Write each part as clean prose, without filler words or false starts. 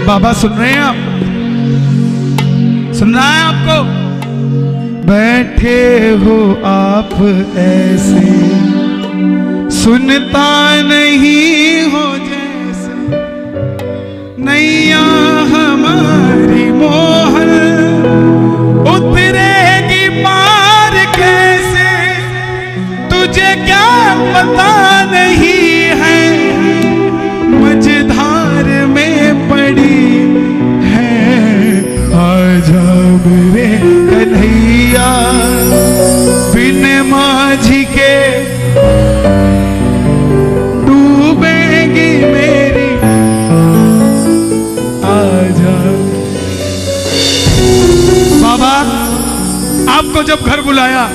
बाबा सुन रहे हैं आप? सुन रहा है आपको? बैठे हो आप ऐसे, सुनता नहीं हो जैसे, नैया हमारी मोहन उतरेगी पार कैसे, तुझे क्या पता नहीं है मझधार में पड़ी है। आजा मेरे कन्हैया बिन माझी के डूबेगी मेरी, आजा। बाबा आपको जब घर बुलाया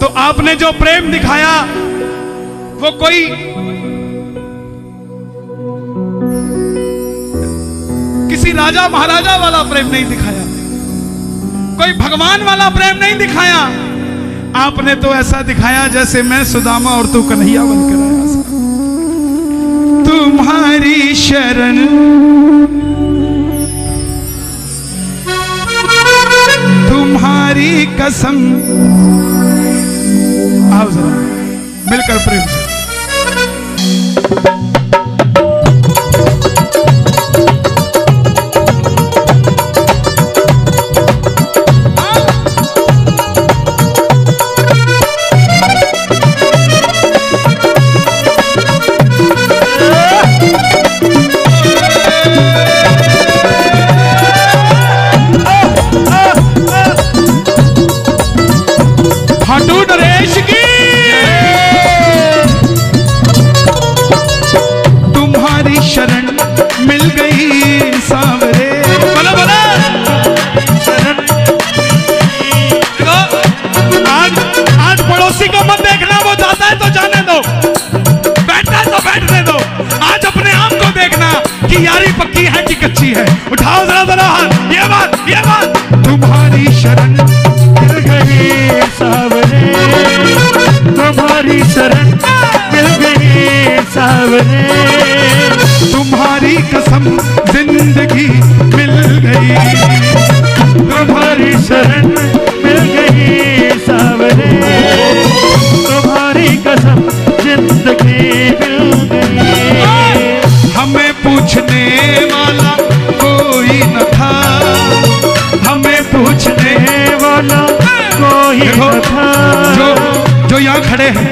तो आपने जो प्रेम दिखाया वो कोई किसी राजा महाराजा वाला प्रेम नहीं दिखाया, कोई भगवान वाला प्रेम नहीं दिखाया। आपने तो ऐसा दिखाया जैसे मैं सुदामा और तू कन्हैया बनकर आया। तुम्हारी शरण तुम्हारी कसम। आओ जरा मिलकर प्रेम से। यारी पक्की है कि कच्ची है? उठाओ जरा जरा हाथ। ये बात तुम्हारी शरण मिल गई सावरे, तुम्हारी शरण मिल गई सावरे, तुम्हारी कसम जिंदगी मिल गई, तुम्हारी शरण मिल गई सावरे, तुम्हारी कसम जिंदगी मिल गई। हमें पूछने वाला कोई न था, हमें पूछने वाला कोई न था। जो यहाँ खड़े हैं,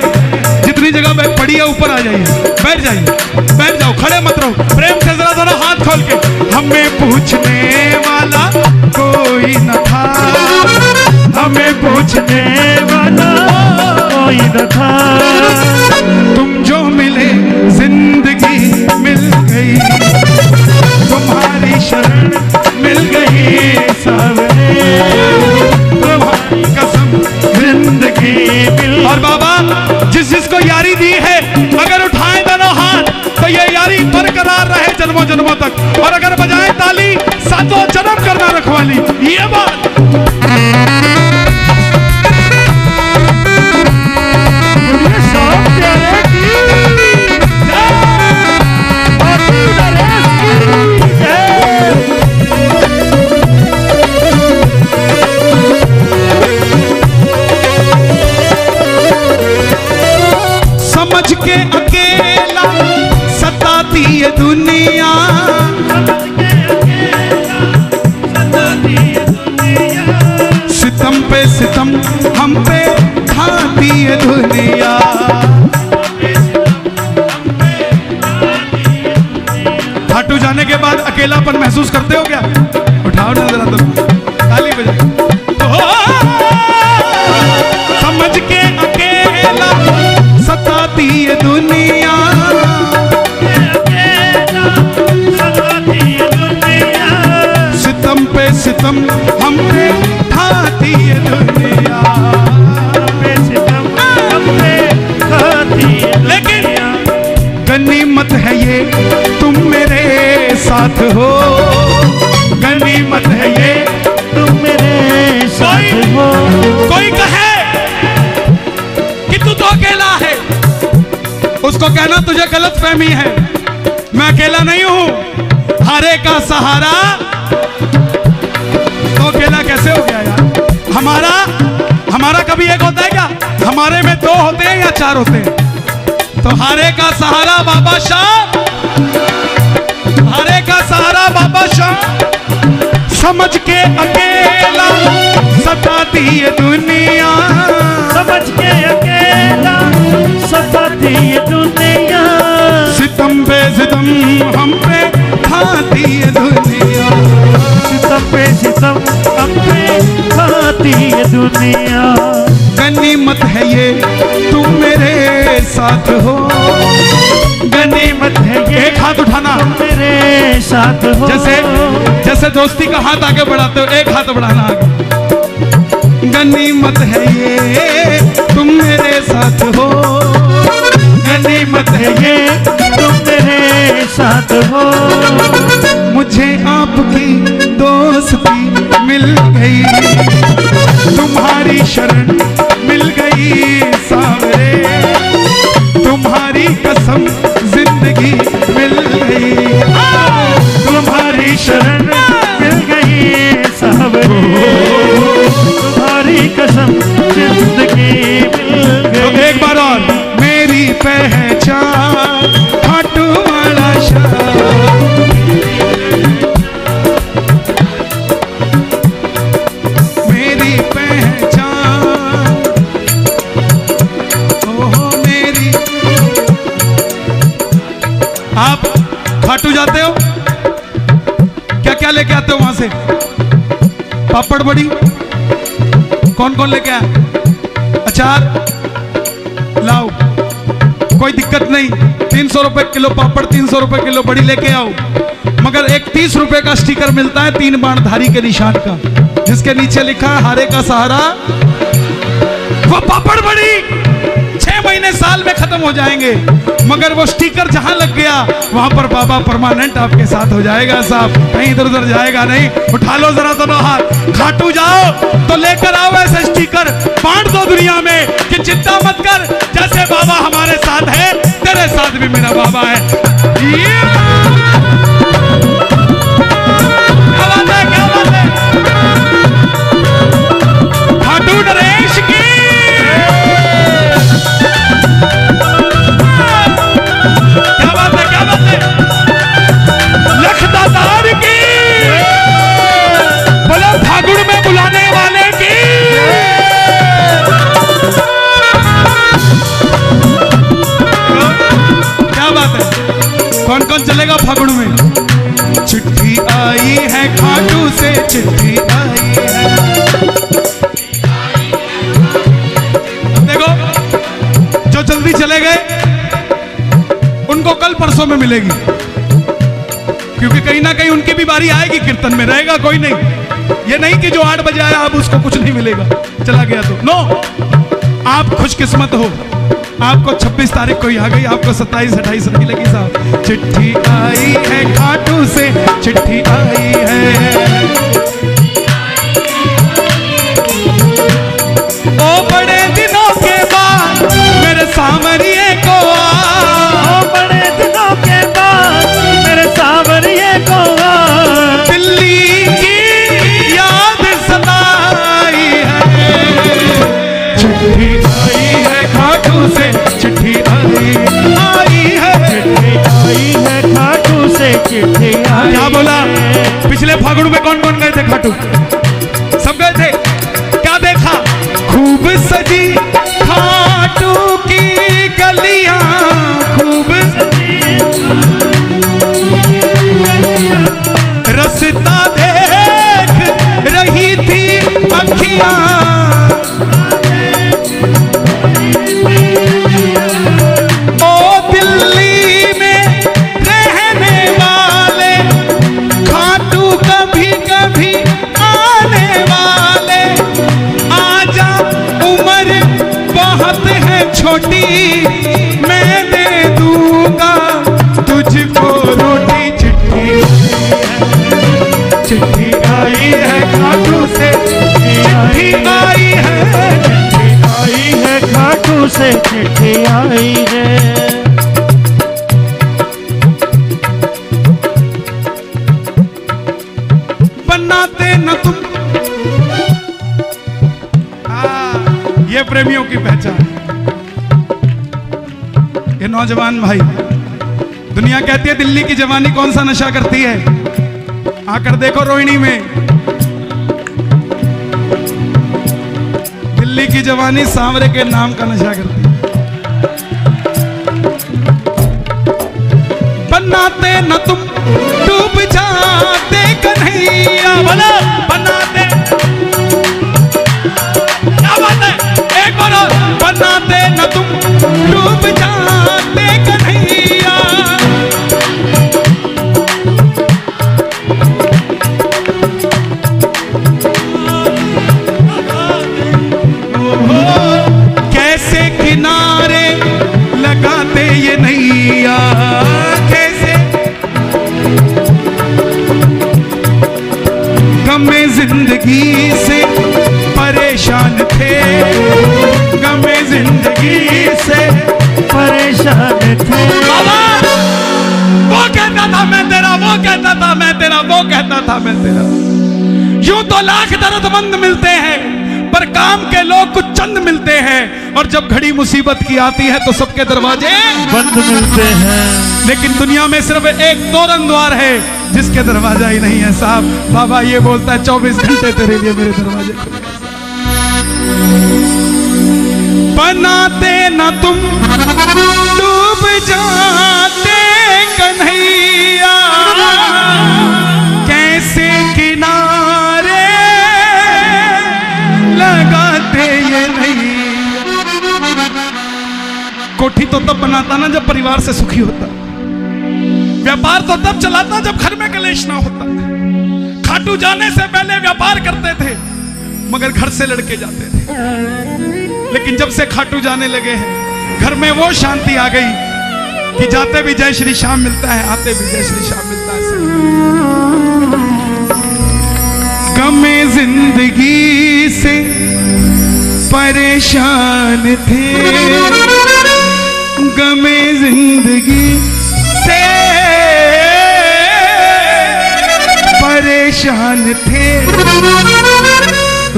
जितनी जगह पड़ी है ऊपर आ जाइए, बैठ जाइए, बैठ जाओ, खड़े मत रहो। प्रेम से जरा जरा हाथ खोल के। हमें पूछने वाला कोई न था, हमें पूछने वाला कोई न था, तुम जो मिले जिंदगी मिल गई, तुम्हारी शरण मिल गई सावरे, तुम्हारी कसम जिंदगी मिल। और बाबा जिसको यारी दी है, अगर उठाए दोनों हाथ तो ये यारी बरकरार रहे जन्मों जन्मों तक, और अगर बजाए ताली सातों जन्म करना रखवाली। ये बात समझ के अकेला सताती ये दुनिया, सितम पे सितम हम पे ढाती ये दुनिया। खाटू जाने के बाद अकेलापन महसूस करते हो क्या? उठाओ ना जरा तुम, ताली बजाओ। समझ के अकेला सताती ये दुनिया, सितम पे सितम हम पे ढाती ये दुनिया, लेकिन गनीमत है ये तुम मेरे साथ हो, गनीमत है ये तुम मेरे साथ हो। कोई कहे कि तू तो अकेला है, उसको कहना तुझे गलत फहमी है। मैं अकेला नहीं हूं, हर हारे का सहारा तो अकेला कैसे हो गया यार? हमारा कभी एक होता है क्या? हमारे में दो होते हैं या चार होते हैं? तो हारे का सहारा बाबा शाह, हारे का सहारा बाबा शाह, समझ के अकेला सताती ये दुनिया, समझ के अकेला सताती ये दुनिया, सितम पे सितम हम पे खाती ये दुनिया, सितम पे सितम हम पे खाती ये दुनिया। गनीमत है ये तुम मेरे साथ हो, गनीमत है ये एक हाथ उठाना मेरे साथ हो। जैसे दोस्ती का हाथ आगे बढ़ाते हो, एक हाथ बढ़ाना आगे। गनीमत है ये तुम मेरे साथ हो, गनीमत है ये तुम मेरे साथ हो। मुझे आपकी दोस्ती मिल गई, तुम्हारी शरण मिल गई सावरे, तुम्हारी कसम जिंदगी मिल गई, तुम्हारी शरण मिल गई सावरे, तुम्हारी कसम जिंदगी मिल गई। तो एक बार और, मेरी पहचान खाटू वाला शाह, मेरी पहचान, ओहो मेरी। आप खाटू जाते हो, क्या क्या लेके आते हो वहां से? पापड़ बड़ी कौन कौन लेके आया? अचार लाओ, कोई दिक्कत नहीं। 300 रुपए किलो पापड़, 300 रुपए किलो बड़ी लेके आओ। मगर एक 30 रुपए का स्टिकर मिलता है 3 बाणधारी के निशान का, जिसके नीचे लिखा है हारे का सहारा। वो पापड़ बड़ी 6 महीने साल में खत्म हो जाएंगे, मगर वो स्टिकर जहां लग गया वहां पर बाबा परमानेंट आपके साथ हो जाएगा साहब, कहीं इधर उधर जाएगा नहीं। उठा लो जरा दोनों हाथ, खाटू जाओ तो लेकर आओ ऐसे स्टिकर, बांट दो दुनिया में कि चिंता मत कर, जैसे बाबा हमारे साथ है तेरे साथ भी मेरा बाबा है। क्या बात है, क्या बात है? खाटू नरेश की, क्या बात है, क्या बात है? लखदातार की, बोलो फागुन में बुलाने वाले की। क्या बात है? कौन कौन चलेगा फागुन में? चिट्ठी आई है खाटू से, चिट्ठी आई है। देखो जो जल्दी चले गए उनको कल परसों में मिलेगी, क्योंकि कहीं ना कहीं उनकी भी बारी आएगी, कीर्तन में रहेगा कोई नहीं। ये नहीं कि जो 8 बजे आया अब उसको कुछ नहीं मिलेगा, चला गया तो नो। आप खुशकिस्मत हो, आपको 26 तारीख को ही आ गई, आपको 27 28 नहीं लगी साहब। चिट्ठी आई है खाटू से, चिट्ठी आई है, ओ बड़े दिनों के बाद मेरे सामरिए को आ, बड़े दिनों के बाद मेरे सावरिये को दिल्ली की याद सताई है। चिट्ठी आई है खाटू से, चिट्ठी आई है, चिट्ठी आई है खाटू से, चिट्ठी आई। क्या बोला? पिछले फागुन में कौन कौन गए थे खाटू? सब गए थे। क्या देखा? खूब सजी खाटू की गलियां, खूब रस्ता देख रही थी अखियां, ओ दिल्ली में रहने वाले खाटू कभी कभी आने वाले, आजा उम्र बहुत है छोटी, मैं दे दूंगा तुझको रोटी। चिट्ठी आई है खाटू से, चिट्ठी आई है, चिट्ठी आई है खाटू से, चिट्ठी आई है। न तुम। ये प्रेमियों की पहचान। ये नौजवान भाई, दुनिया कहती है दिल्ली की जवानी कौन सा नशा करती है, आकर देखो रोहिणी में। दिल्ली की जवानी सांवरे के नाम का नशा करती है। बनाते न तुम डूब जाते कन्हैया, बोलो बनाते, क्या बात है, एक बार और। बनाते न तुम डूब जाते कन्हैया, कैसे किनारे लगाते ये नैया, कैसे गमे जिंदगी से परेशान थे, गमे जिंदगी से परेशान थे। वो कहता था मैं तेरा, वो कहता था मैं तेरा, वो कहता था मैं तेरा। यूं तो लाख दर्दमंद मिलते हैं, पर काम के लोग कुछ चंद मिलते हैं, और जब घड़ी मुसीबत की आती है तो सबके दरवाजे बंद मिलते हैं। लेकिन दुनिया में सिर्फ एक तोरण द्वार है जिसके दरवाजा ही नहीं है साहब। बाबा ये बोलता है 24 घंटे तेरे लिए मेरे दरवाजे खुले। बनाते न तुम डूब जाते कन्हैया, कैसे किनारे लगाते ये नहीं। कोठी तो तब बनाता ना जब परिवार से सुखी होता, व्यापार तो तब चलाता जब घर में कलेश ना होता। खाटू जाने से पहले व्यापार करते थे मगर घर से लड़के जाते थे, लेकिन जब से खाटू जाने लगे हैं घर में वो शांति आ गई कि जाते भी जय श्री श्याम मिलता है, आते भी जय श्री श्याम मिलता है। गमे जिंदगी से परेशान थे, गमे जिंदगी से परेशान थे,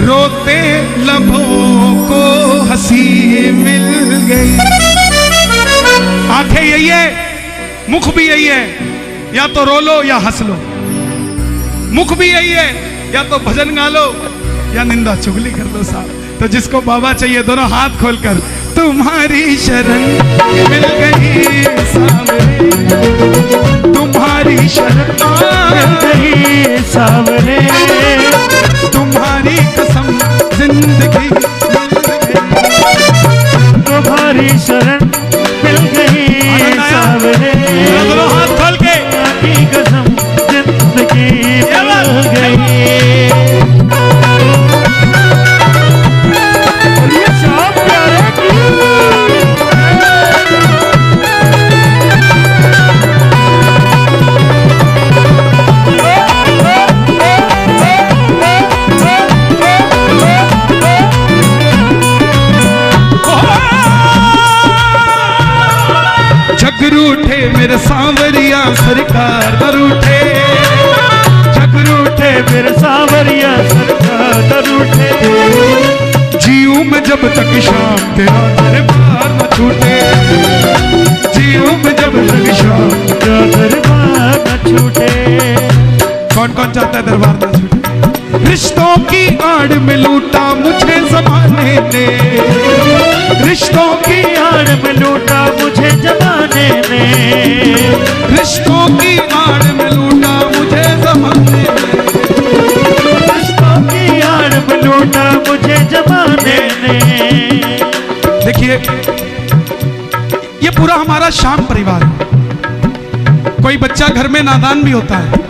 रोते लबों को हंसी मिल गई। आंखें यही है, मुख भी यही है, या तो रो लो या हंस लो। मुख भी यही है, या तो भजन गा लो या निंदा चुगली कर लो साहब। तो जिसको बाबा चाहिए दोनों हाथ खोलकर, तुम्हारी शरण मिल गई सावरे, तुम्हारी शरण मिल गई सावरे, तुम्हारी कसम जिंदगी तुम्हारी शरण मिल गई सावरे, दोनों हाथ खोल के तुम्हारी कसम जिंदगी मिल गई। रूठे मेरे सांवरिया सरकार न रूठे, जग रूठे मेरे सांवरिया सरकार न रूठे, जीऊं में जब तक शाम तेरा दरबार न छूटे, जीऊं में जब तक शाम तेरा दरबार न छूटे। कौन कौन चाहता है दरबार न छूटे? रिश्तों की आड़ में लूटा मुझे ज़माने ने, रिश्तों की आड़ में लूटा मुझे जमाने ने, रिश्तों की आड़ में लूटा मुझे ज़माने ने, रिश्तों की आड़ में लूटा मुझे जमाने ने। देखिए ये पूरा हमारा श्याम परिवार है। कोई बच्चा घर में नादान भी होता है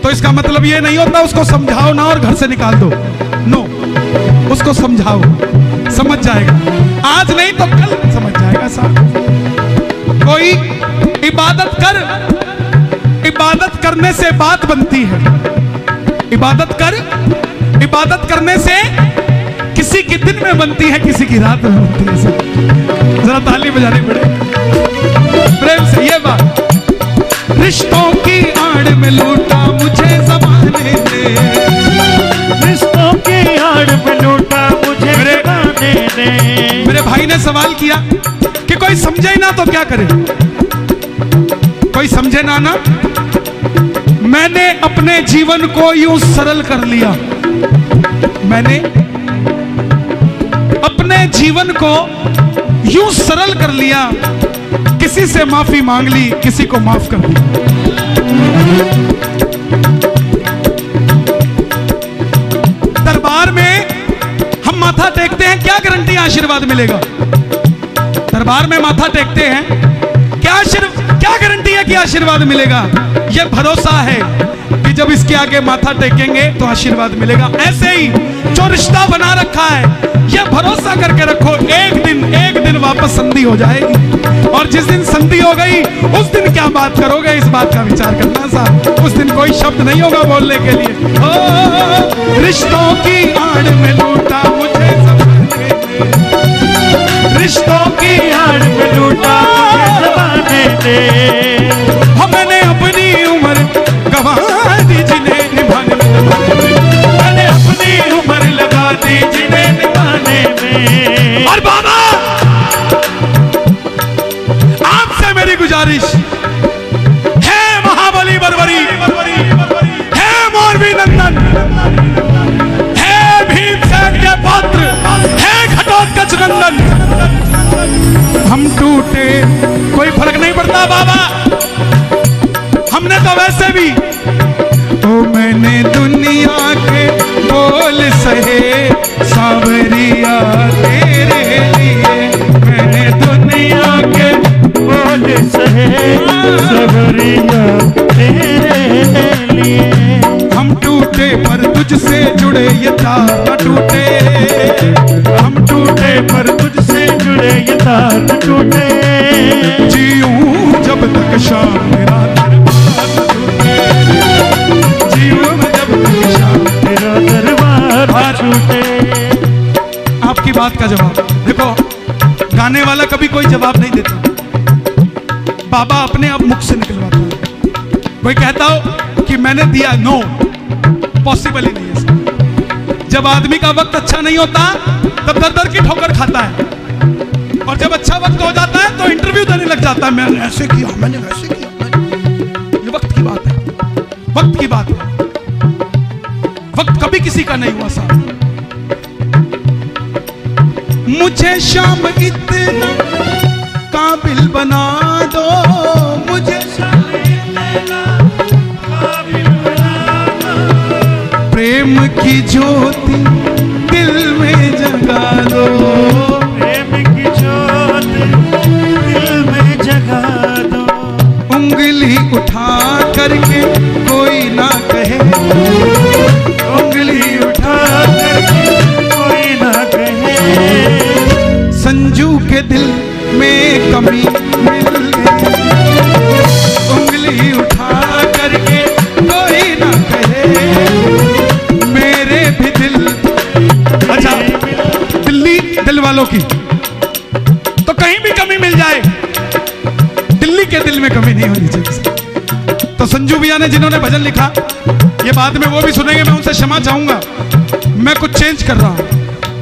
तो इसका मतलब ये नहीं होता उसको समझाओ ना और घर से निकाल दो, नो, उसको समझाओ, समझ जाएगा। आज नहीं तो कल समझ जाएगा साहब। कोई इबादत कर, इबादत करने से बात बनती है, इबादत कर, इबादत करने से किसी की दिन में बनती है, किसी की रात में बनती है। जरा ताली बजानी पड़े प्रेम से ये बात। रिश्तों की आड़ में लूटा मुझे ज़माने ने, सवाल किया कि कोई समझे ना तो क्या करे, कोई समझे ना ना। मैंने अपने जीवन को यूं सरल कर लिया, मैंने अपने जीवन को यूं सरल कर लिया, किसी से माफी मांग ली, किसी को माफ कर दिया। दरबार में हम माथा टेकते हैं, क्या गारंटी आशीर्वाद मिलेगा? दरबार में माथा टेकते हैं, क्या गारंटी है कि आशीर्वाद मिलेगा? यह भरोसा है कि जब इसके आगे माथा टेकेंगे तो आशीर्वाद मिलेगा। ऐसे ही जो रिश्ता बना रखा है, यह भरोसा करके रखो, एक दिन वापस संधि हो जाएगी। और जिस दिन संधि हो गई उस दिन क्या बात करोगे, इस बात का विचार करना साहब। उस दिन कोई शब्द नहीं होगा बोलने के लिए। ओ रिश्तों की आड़ में लूटा मुझे ज़माने ने, रिश्तों की आड़ में लूटा मुझे ज़माने ने। मैंने अपनी उम्र गवा दी जिन्हें निभाने में, मैंने अपनी उम्र लगा दी जिन्हें निभाने में। और बाबा आपसे मेरी गुजारिश है, महाबली बरबरी, है मोरबी नंदन, है भीमसेन के पुत्र, है घटोत्कच नंदन, हम टूटे कोई फर्क नहीं पड़ता बाबा, हमने तो वैसे भी तो मैंने दुनिया के बोल सहे सांवरिया तेरे लिए, मैंने दुनिया के बोल सहे सांवरिया तेरे लिए। हम टूटे पर तुझसे जुड़े ये तार न टूटे, हम टूटे पर तुझसे जुड़े ये तार न टूटे। जीऊं जब तक शाम मेरा दरबार न टूटे, जीऊं जब तक शाम तेरा दरबार न टूटे। आपकी बात का जवाब देखो, गाने वाला कभी कोई जवाब नहीं देता, बाबा अपने आप मुख से निकलवाता है। कोई कहता हो कि मैंने दिया, नो, पॉसिबल ही नहीं है। जब आदमी का वक्त अच्छा नहीं होता तब दर दर की ठोकर खाता है, और जब अच्छा वक्त हो जाता है तो इंटरव्यू देने लग जाता है, मैंने ऐसे किया, मैंने वैसे किया। ये वक्त की बात है, वक्त की बात है, वक्त कभी किसी का नहीं हुआ साहब। मुझे शाम इतना काबिल बना दो, मुझे प्रेम की ज्योति दिल में जगा दो, प्रेम की ज्योति दिल में जगा दो। उंगली उठा करके कोई ना कहे, उंगली उठा करके कोई ना कहे। संजू के दिल में कमी मिल गई, उंगली उठा करके कोई ना कहे, मेरे भी दिल। अच्छा, दिल्ली दिल वालों की तो कहीं भी कमी मिल जाए, दिल्ली के दिल में कमी नहीं होनी चाहिए। तो संजू भैया ने जिन्होंने भजन लिखा, ये बाद में वो भी सुनेंगे, मैं उनसे क्षमा चाहूंगा, मैं कुछ चेंज कर रहा हूं।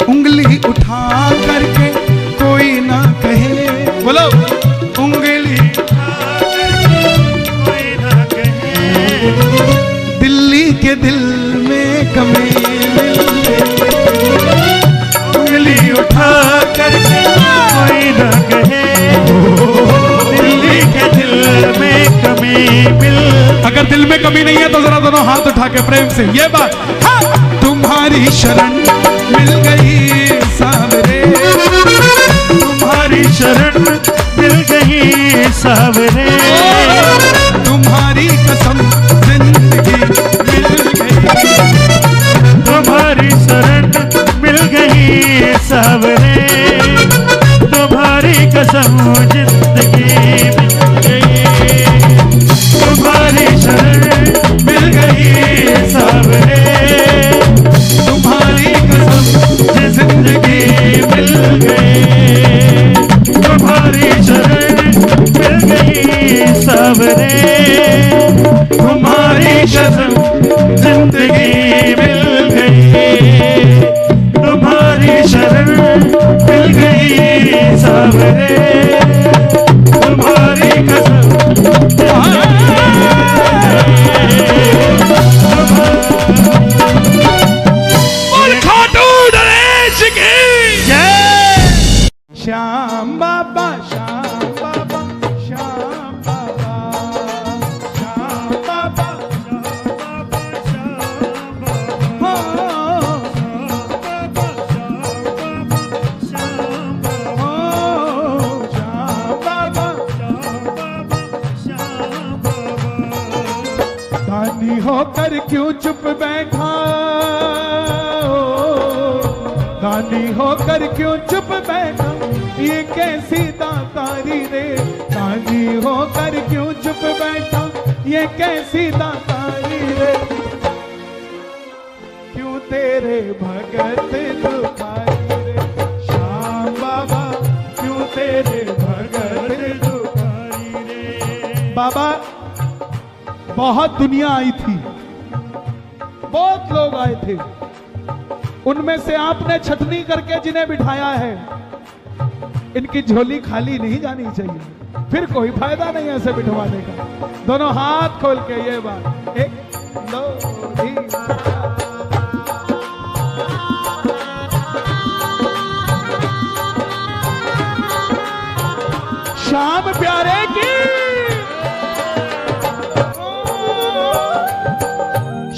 उंगली उठा करके कोई ना कहे, बोलो, उंगली कोई ना कहे। दिल्ली के दिल में कमी मिल गई, उंगली उठा करके कोई ना कहे। दिल्ली के दिल में कमी मिल। अगर दिल में कमी नहीं है तो जरा दोनों हाथ उठा के प्रेम से ये बात, हाँ। तुम्हारी शरण मिल गई सावरे, तुम्हारी शरण मिल गई सावरे। तुम्हारी कसम जिंदगी मिल गई, तुम्हारी शरण मिल गई सावरे। तुम्हारी कसम जिंदगी मिल गई, तुम्हारी शरण मिल गई सावरे। तुम्हारी कसम जिंदगी मिल गई, तुम्हारी शरण मिल गई सावरे। होकर क्यों चुप बैठा, दानी होकर क्यों चुप बैठा, ये कैसी दातारी रे। दानी होकर क्यों चुप बैठा, ये कैसी दातारी रे। क्यों तेरे भगत दुखारी रे, श्याम बाबा क्यों तेरे भगत दुखारी रे। बाबा बहुत दुनिया आई थी, बहुत लोग आए थे, उनमें से आपने छटनी करके जिन्हें बिठाया है, इनकी झोली खाली नहीं जानी चाहिए, फिर कोई फायदा नहीं ऐसे बिठवाने का। दोनों हाथ खोल के ये बात, एक दो तीन। श्याम प्यारे की,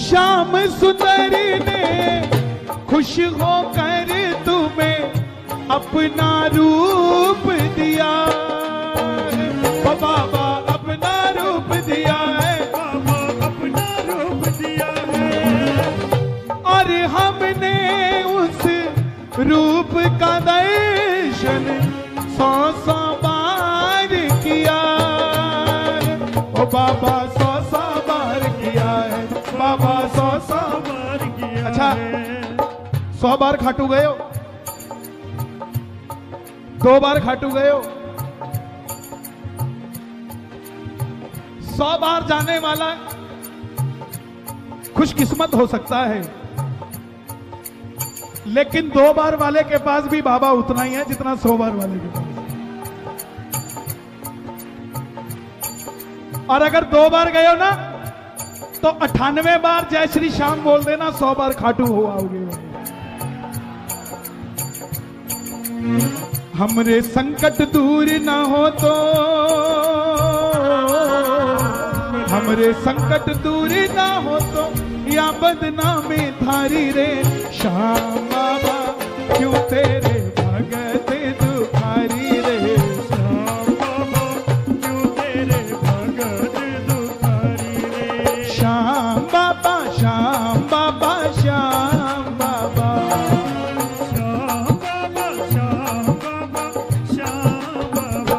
श्याम सुंदरी ने खुश होकर तुम्हें अपना रूप दिया है। बाबा अपना रूप दिया है, बाबा अपना रूप दिया है। और हमने उस रूप का दर्शन 100 बार किया है। ओ बाबा 100 बार किया है, बाबा 100 बार किया। अच्छा 100 बार खाटू गए हो, 2 बार खाटू गए हो, 100 बार जाने वाला खुशकिस्मत हो सकता है, लेकिन 2 बार वाले के पास भी बाबा उतना ही है जितना 100 बार वाले के पास। और अगर 2 बार गए हो ना तो 98 बार जय श्री श्याम बोल देना, 100 बार खाटू हो आओगे। हमरे संकट दूर ना हो तो, हमरे संकट दूर ना हो तो, या बदनामी थारी रे। श्याम बाबा क्यों तेरे भगत दुखारी रे। श्याम बाबा क्यों तेरे भगत दुखारी रे। श्याम बाबा श्याम बाबा श्याम बाबा। श्याम बाबा श्याम बाबा श्याम बाबा।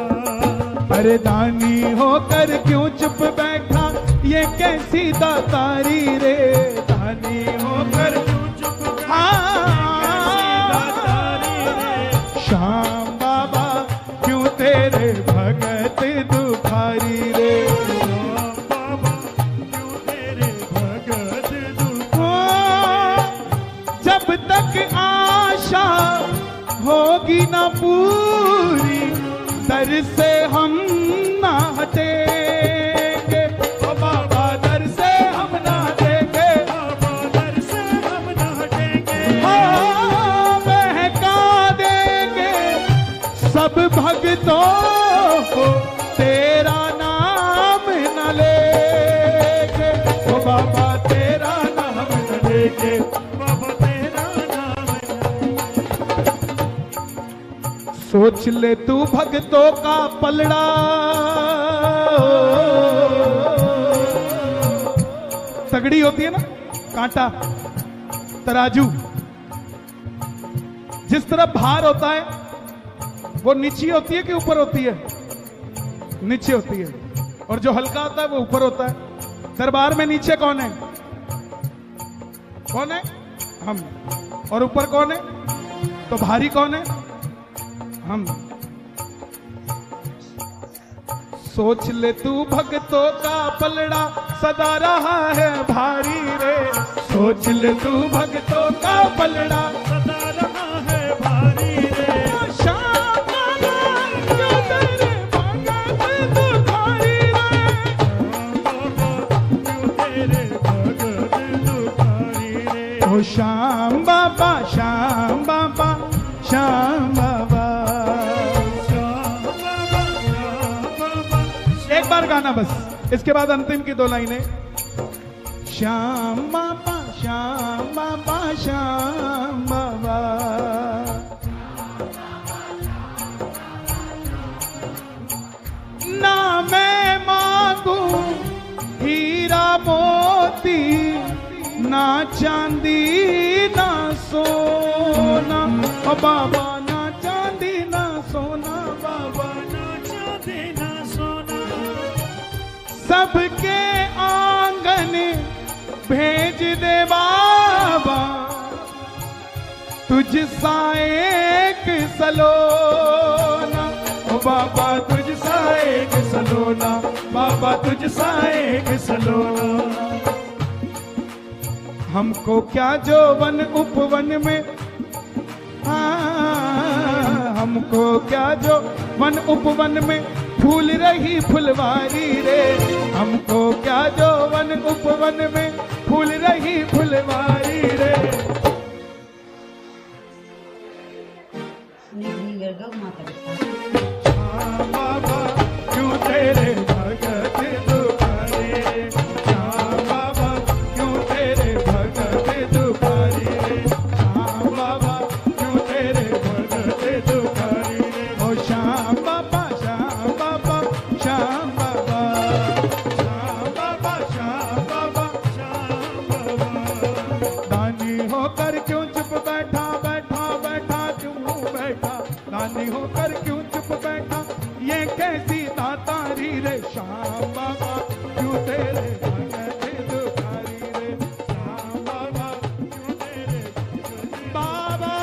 अरे दानी होकर क्यों चुप बैठा, ये कैसी दातारी रे। दानी होकर क्यों चुप बैठा, श्याम बाबा क्यों तेरे भगत दुखारी रे। श्याम बाबा क्यों तेरे भगत दुखारी। जब तक आशा होगी ना पूरी, दर से हम ना हटेंगे। ओ बाबा दर से हम ना हटेंगे, बाबा दर से हम न हटेंगे। हाँ, बहका देंगे सब भक्तों को, तेरा नाम न लेके। ओ बाबा तेरा नाम न लेके। बाबा तेरा नाम सोच ले तू भक्तों का पलड़ा, तगड़ी होती है ना कांटा, तराजू, जिस तरह भार होता है वो नीचे होती है कि ऊपर होती है? नीचे होती है, और जो हल्का होता है वो ऊपर होता है। दरबार में नीचे कौन है? कौन है? हम। और ऊपर कौन है? तो भारी कौन है? हम। सोच ले तू भक्तों का पलड़ा सदा रहा है भारी रे। सोच ले तू भक्तों का पलड़ा सदा रहा है भारी रे। श्याम बाबा क्यों तेरे भगत दुखारी रे। क्यों तेरे भगत दुखारी रे। ओ श्याम बाबा श्याम बाबा श्याम बाबा। एक बार गाना बस, इसके बाद अंतिम की 2 लाइनें। श्याम बाबा श्याम बाबा श्याम बाबा। ना मैं मांगू हीरा मोती, मोती ना चांदी ना सोना, ओ बाबा ना चांदी ना सोना, बाबा ना चांदी ना सोना, सबके आंगन भेज दे बाबा, तुझ सा एक सलोना, ओ बाबा तुझ सा एक सलोना, बाबा तुझ सा एक सलोना। हमको क्या जो वन उपवन में, हमको क्या जो वन उपवन में फूल रही फुलवारी रे, हमको क्या जो वन उपवन में फूल रही फुलवारी रे। हाँ बाबा क्यों तेरे भगत दुखारे, हाँ बाबा क्यों तेरे भगत दुखारे, हाँ बाबा क्यों तेरे भगत दुखारे। ओ श्याम बाबा श्याम बाबा श्याम बाबा, श्याम बाबा श्याम बाबा श्याम बाबा। दानी होकर क्यों चुप बैठा बैठा बैठा क्यों बैठा, दानी होकर क्यों चुप बैठा, ये कैसी दातारी रे। श्याम बाबा क्यों तेरे भगत दुखारी रे, श्याम बाबा क्यों तेरे बाबा।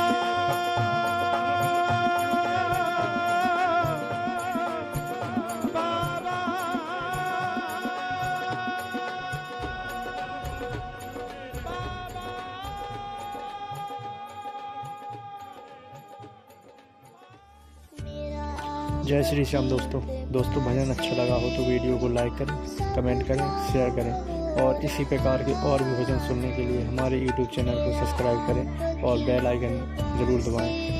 बाबा जय श्री श्याम दोस्तों। भजन अच्छा लगा हो तो वीडियो को लाइक करें, कमेंट करें, शेयर करें और इसी प्रकार के और भी भजन सुनने के लिए हमारे YouTube चैनल को सब्सक्राइब करें और बेल आइकन ज़रूर दबाएं।